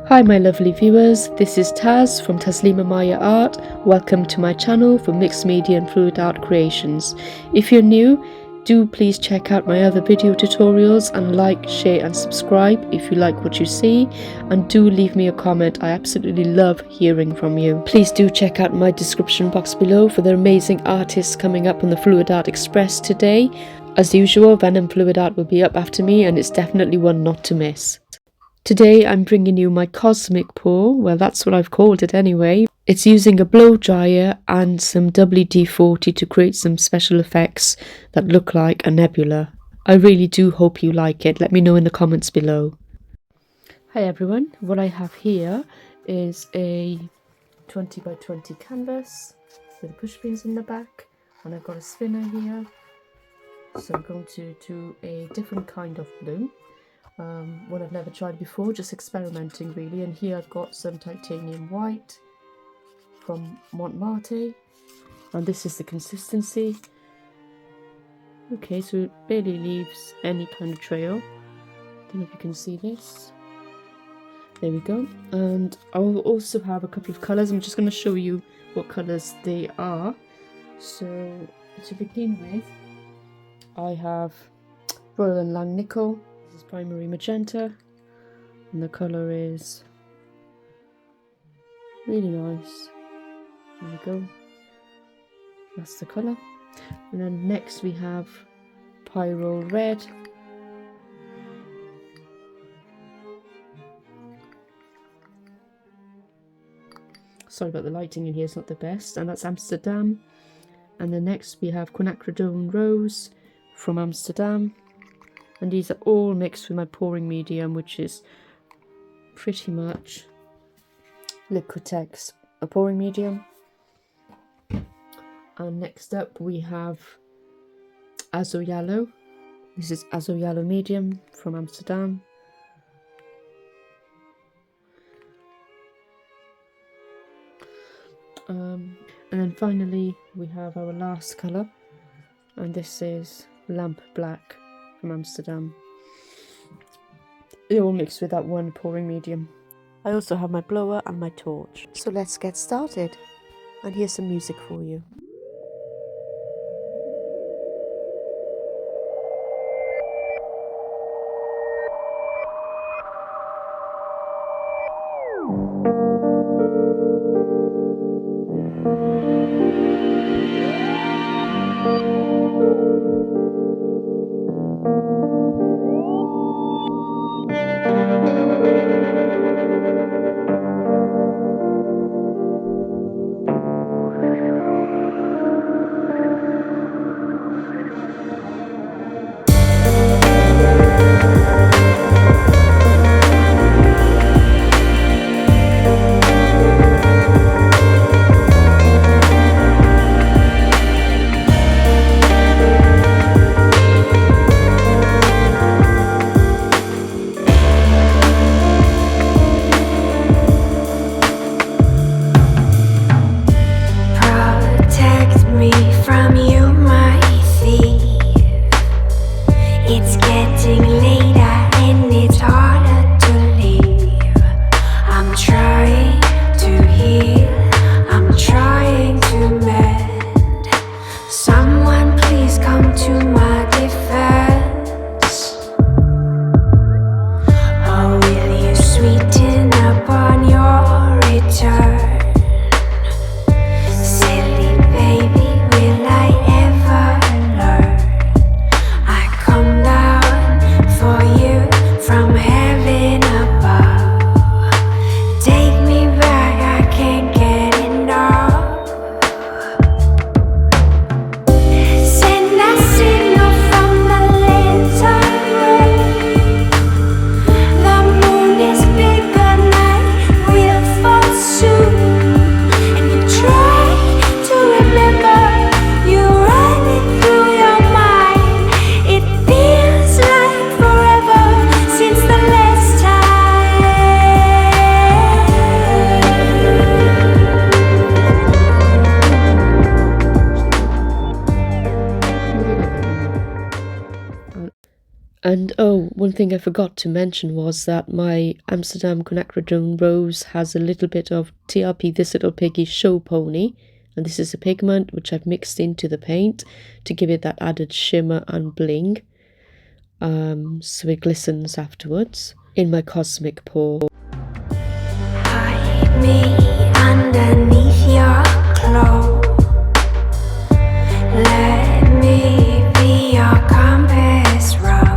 Hi my lovely viewers, this is Taz from Taslima Maya Art. Welcome to my channel for mixed media and fluid art creations. If you're new, do please check out my other video tutorials and like, share and subscribe if you like what you see, and do leave me a comment. I absolutely love hearing from you. Please do check out my description box below for the amazing artists coming up on the Fluid Art Express today. As usual, Venom Fluid Art will be up after me and it's definitely one not to miss. Today I'm bringing you my cosmic pour, well that's what I've called it anyway. It's using a blow dryer and some WD40 to create some special effects that look like a nebula. I really do hope you like it, let me know in the comments below. Hi everyone, what I have here is a 20 by 20 canvas with push pins in the back, and I've got a spinner here. So I'm going to do a different kind of blue. One I've never tried before, just experimenting really. And here I've got some titanium white from Montmartre, and this is the consistency. Okay, so it barely leaves any kind of trail. I don't know if you can see this. There we go. And I'll also have a couple of colours. I'm just going to show you what colours they are. So to begin with, I have Royal & Lang Nickel. This is primary magenta, and the colour is really nice. There we go. That's the colour. And then next we have Pyro Red. Sorry about the lighting in here, it's not the best. And that's Amsterdam. And then next we have Quinacridone Rose from Amsterdam. And these are all mixed with my pouring medium, which is pretty much Liquitex, a pouring medium. And next up we have Azo Yellow. This is Azo Yellow medium from Amsterdam. And then finally we have our last colour, and this is Lamp Black from Amsterdam. They're all mixed with that one pouring medium. I also have my blower and my torch. So let's get started. And here's some music for you. And oh, one thing I forgot to mention was that my Amsterdam Quinacridone Rose has a little bit of TRP This Little Piggy Show Pony, and this is a pigment which I've mixed into the paint to give it that added shimmer and bling, so it glistens afterwards in my cosmic pour. Hide me underneath your clothes. Let me be your compass rose.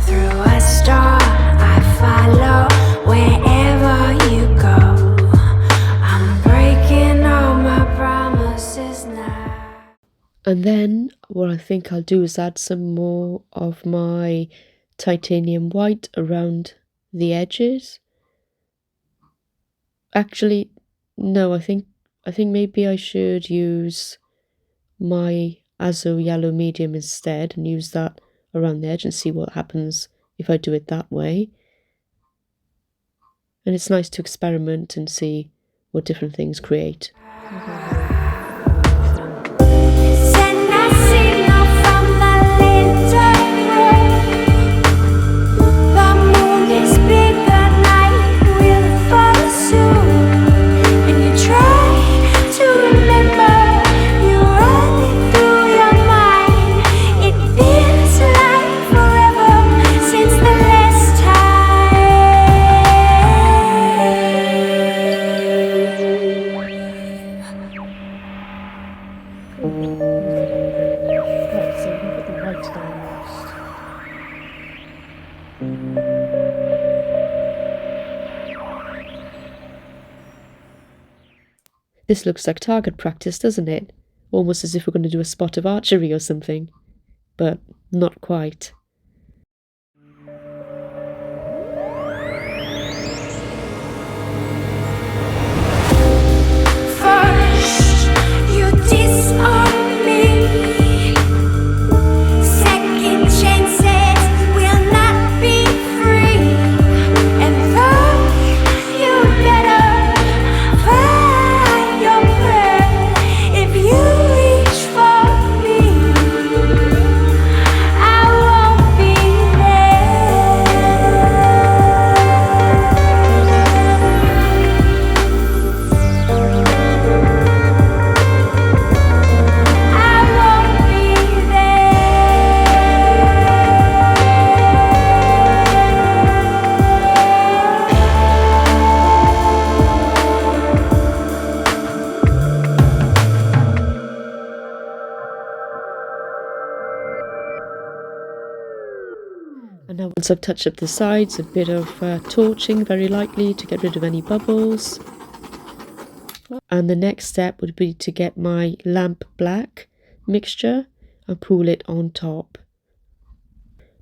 Through a storm I follow wherever you go. I'm breaking all my promises now. And then what I think I'll do is add some more of my titanium white around the edges. Actually, no, I think maybe I should use my Azo Yellow Medium instead and use that around the edge and see what happens if I do it that way. And it's nice to experiment and see what different things create. Send a signal from the little room. The moon is bigger, night will fall soon. And you try to remember, you run it through your mind. It feels like forever since the last This looks like target practice, doesn't it? Almost as if we're going to do a spot of archery or something, but not quite. first, you disown me. Second chances will not be free. And third, you better find your pearl. If you reach for me, I won't be And now once I've touched up the sides, a bit of torching very lightly to get rid of any bubbles. And the next step would be to get my lamp black mixture and pool it on top.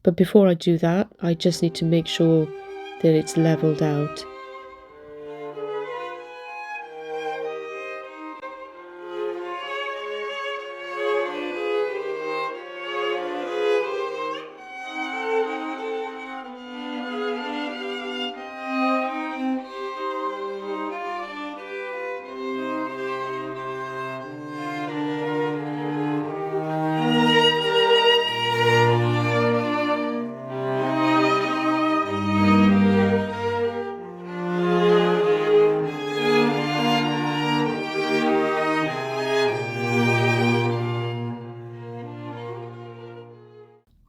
But before I do that, I just need to make sure that it's leveled out.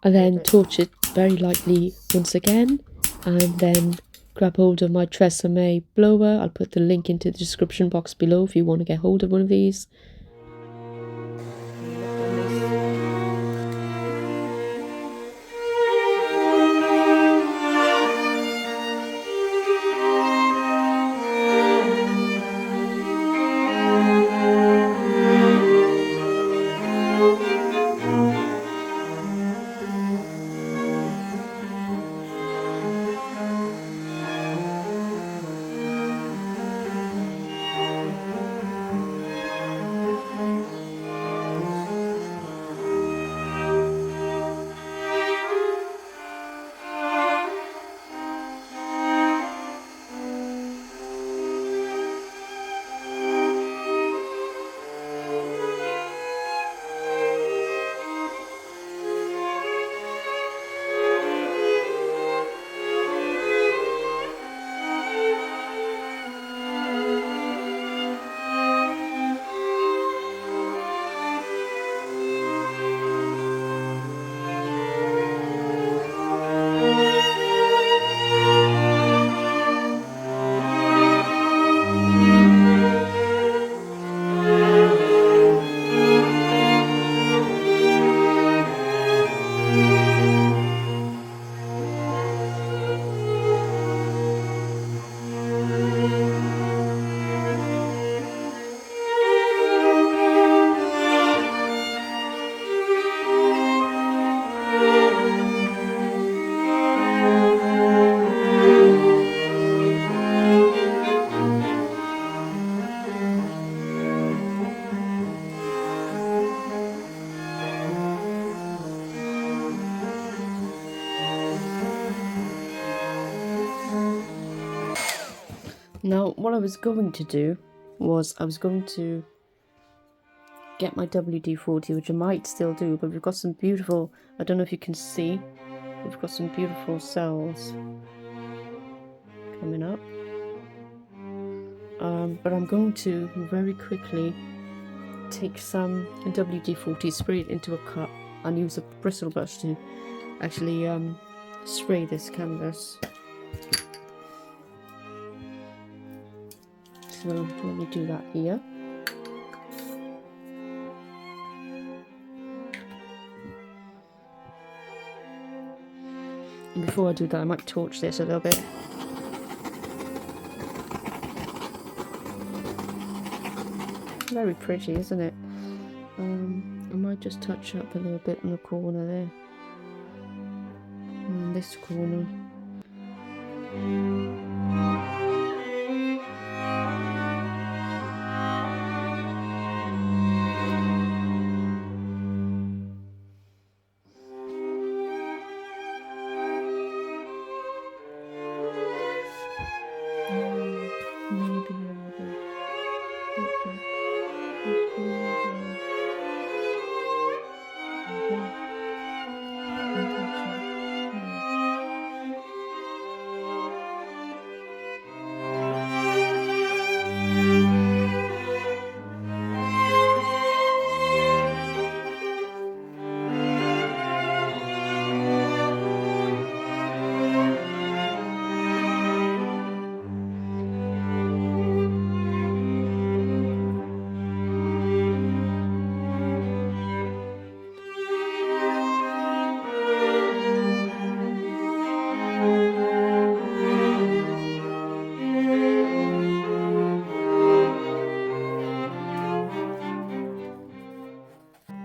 I then torch it very lightly once again, and then grab hold of my Tresemme blower. I'll put the link into the description box below if you want to get hold of one of these. Now, what I was going to do was I was going to get my WD40, which I might still do, but we've got some beautiful, I don't know if you can see, we've got some beautiful cells coming up. But I'm going to very quickly take some WD40, spray it into a cup, and use a bristle brush to actually spray this canvas. So let me do that here. And before I do that, I might torch this a little bit. Very pretty, isn't it? I might just touch up a little bit in the corner there. And this corner.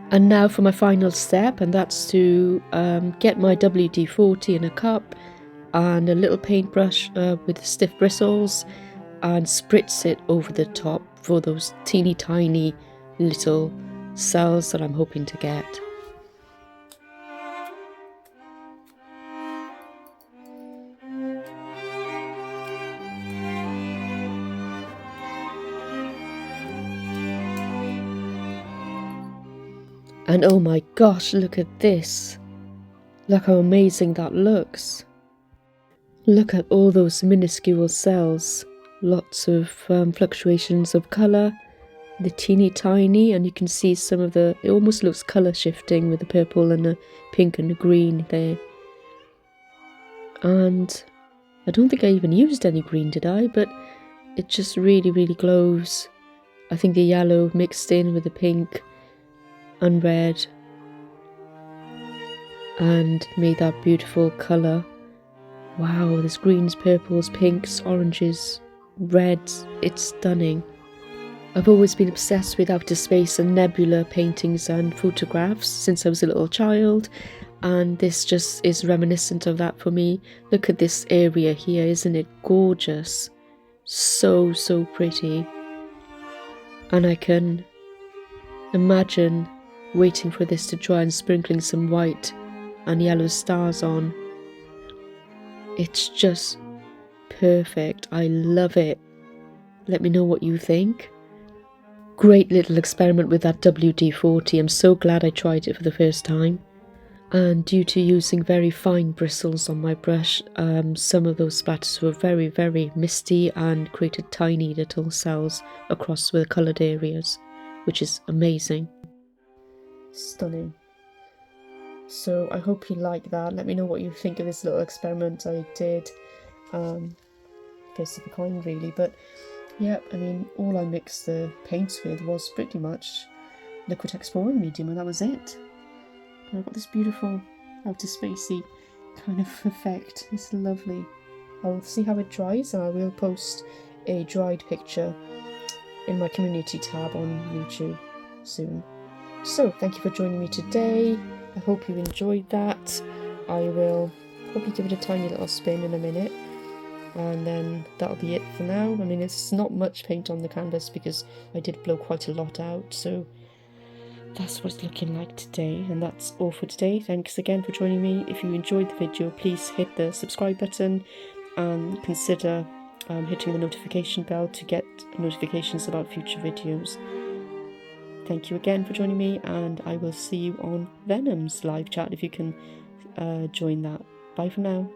And now for my final step, and that's to get my WD-40 in a cup and a little paintbrush with stiff bristles and spritz it over the top for those teeny tiny little cells that I'm hoping to get. And oh my gosh, look at this. Look how amazing that looks. Look at all those minuscule cells. Lots of fluctuations of colour. The teeny tiny, and you can see some of the, it almost looks colour shifting with the purple and the pink and the green there. And I don't think I even used any green, did I? But it just really, really glows. I think the yellow mixed in with the pink and red and made that beautiful colour. Wow, there's greens, purples, pinks, oranges, reds. It's stunning. I've always been obsessed with outer space and nebula paintings and photographs since I was a little child, and this just is reminiscent of that for me. Look at this area here, isn't it gorgeous? So, so pretty. And I can imagine waiting for this to dry and sprinkling some white and yellow stars on. It's just perfect. I love it. Let me know what you think. Great little experiment with that WD-40. I'm so glad I tried it for the first time. And due to using very fine bristles on my brush, some of those splatters were very, very misty and created tiny little cells across the coloured areas, which is amazing. Stunning. So I hope you like that. Let me know what you think of this little experiment I did. First of a kind, really. But yeah, I mean, all I mixed the paints with was pretty much Liquitex pouring medium, and that was it. And I've got this beautiful outer spacey kind of effect. It's lovely. I'll see how it dries, and I will post a dried picture in my community tab on YouTube soon. So thank you for joining me today. I hope you enjoyed that. I will probably give it a tiny little spin in a minute, and then that'll be it for now. I mean, it's not much paint on the canvas because I did blow quite a lot out, so that's what it's looking like today, and that's all for today. Thanks again for joining me. If you enjoyed the video, please hit the subscribe button and consider hitting the notification bell to get notifications about future videos. Thank you again for joining me, and I will see you on Venom's live chat if you can join that. Bye for now.